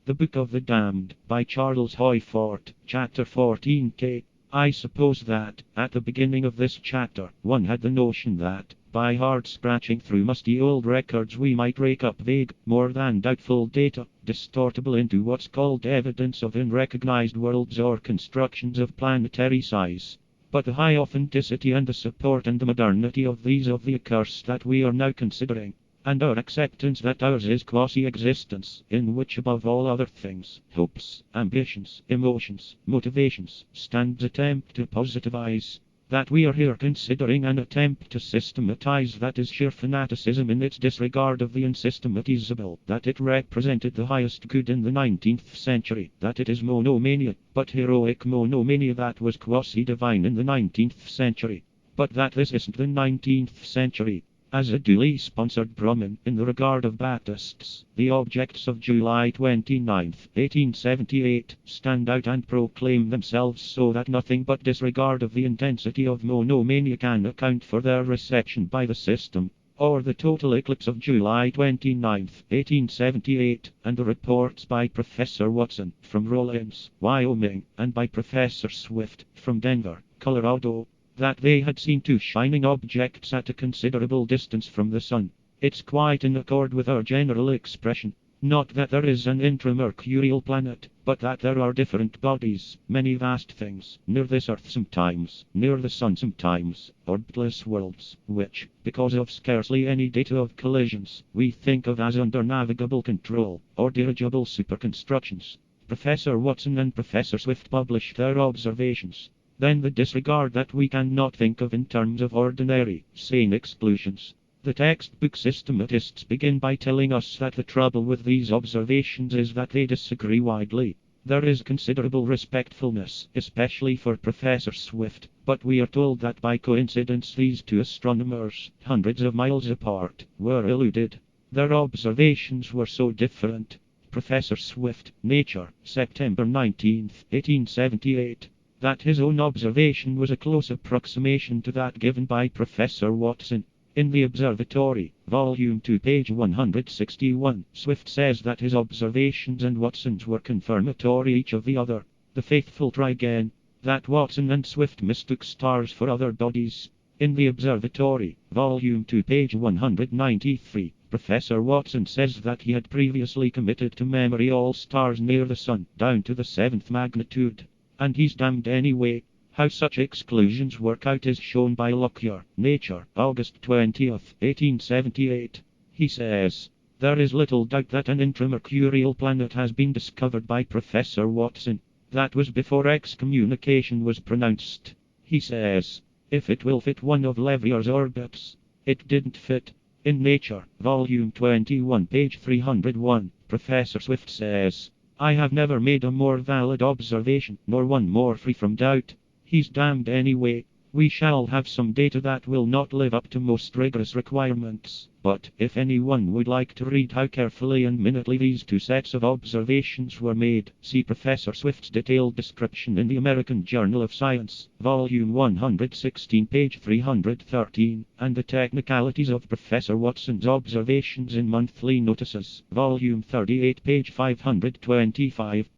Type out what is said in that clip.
The Book of the Damned, by Charles Hoyfort, Chapter 14k. I suppose that, at the beginning of this chapter, one had the notion that, by hard scratching through musty old records we might rake up vague, more than doubtful data, distortable into what's called evidence of unrecognized worlds or constructions of planetary size. But the high authenticity and the support and the modernity of these of the accursed that we are now considering, and our acceptance that ours is quasi-existence, in which above all other things, hopes, ambitions, emotions, motivations, stands attempt to positivize, that we are here considering an attempt to systematize that is sheer fanaticism in its disregard of the unsystematizable, that it represented the highest good in the 19th century, that it is monomania, but heroic monomania that was quasi-divine in the 19th century, but that this isn't the 19th century. As a duly sponsored Brahmin, in the regard of Baptists, the objects of July 29, 1878, stand out and proclaim themselves so that nothing but disregard of the intensity of monomania can account for their reception by the system, or the total eclipse of July 29, 1878, and the reports by Professor Watson, from Rawlins, Wyoming, and by Professor Swift, from Denver, Colorado, that they had seen two shining objects at a considerable distance from the sun. It's quite in accord with our general expression, not that there is an intramercurial planet, but that there are different bodies, many vast things, near this earth sometimes, near the sun sometimes, orbitless worlds, which, because of scarcely any data of collisions, we think of as under navigable control, or dirigible superconstructions. Professor Watson and Professor Swift published their observations. Then the disregard that we cannot think of in terms of ordinary, sane exclusions. The textbook systematists begin by telling us that the trouble with these observations is that they disagree widely. There is considerable respectfulness, especially for Professor Swift, but we are told that by coincidence these two astronomers, hundreds of miles apart, were eluded. Their observations were so different. Professor Swift, Nature, September 19, 1878. That his own observation was a close approximation to that given by Professor Watson. In the Observatory, Volume 2, page 161, Swift says that his observations and Watson's were confirmatory each of the other. The faithful try again. That Watson and Swift mistook stars for other bodies. In the Observatory, Volume 2, page 193, Professor Watson says that he had previously committed to memory all stars near the sun, down to the 7th magnitude. And he's damned anyway. How such exclusions work out is shown by Lockyer, Nature, August 20, 1878. He says, there is little doubt that an intramercurial planet has been discovered by Professor Watson. That was before excommunication was pronounced. He says, if it will fit one of Levier's orbits. It didn't fit. In Nature, Volume 21, page 301, Professor Swift says, I have never made a more valid observation, nor one more free from doubt. He's damned anyway. We shall have some data that will not live up to most rigorous requirements, but if anyone would like to read how carefully and minutely these two sets of observations were made, see Professor Swift's detailed description in the American Journal of Science, Volume 116, page 313, and the technicalities of Professor Watson's observations in Monthly Notices, Volume 38, page 525.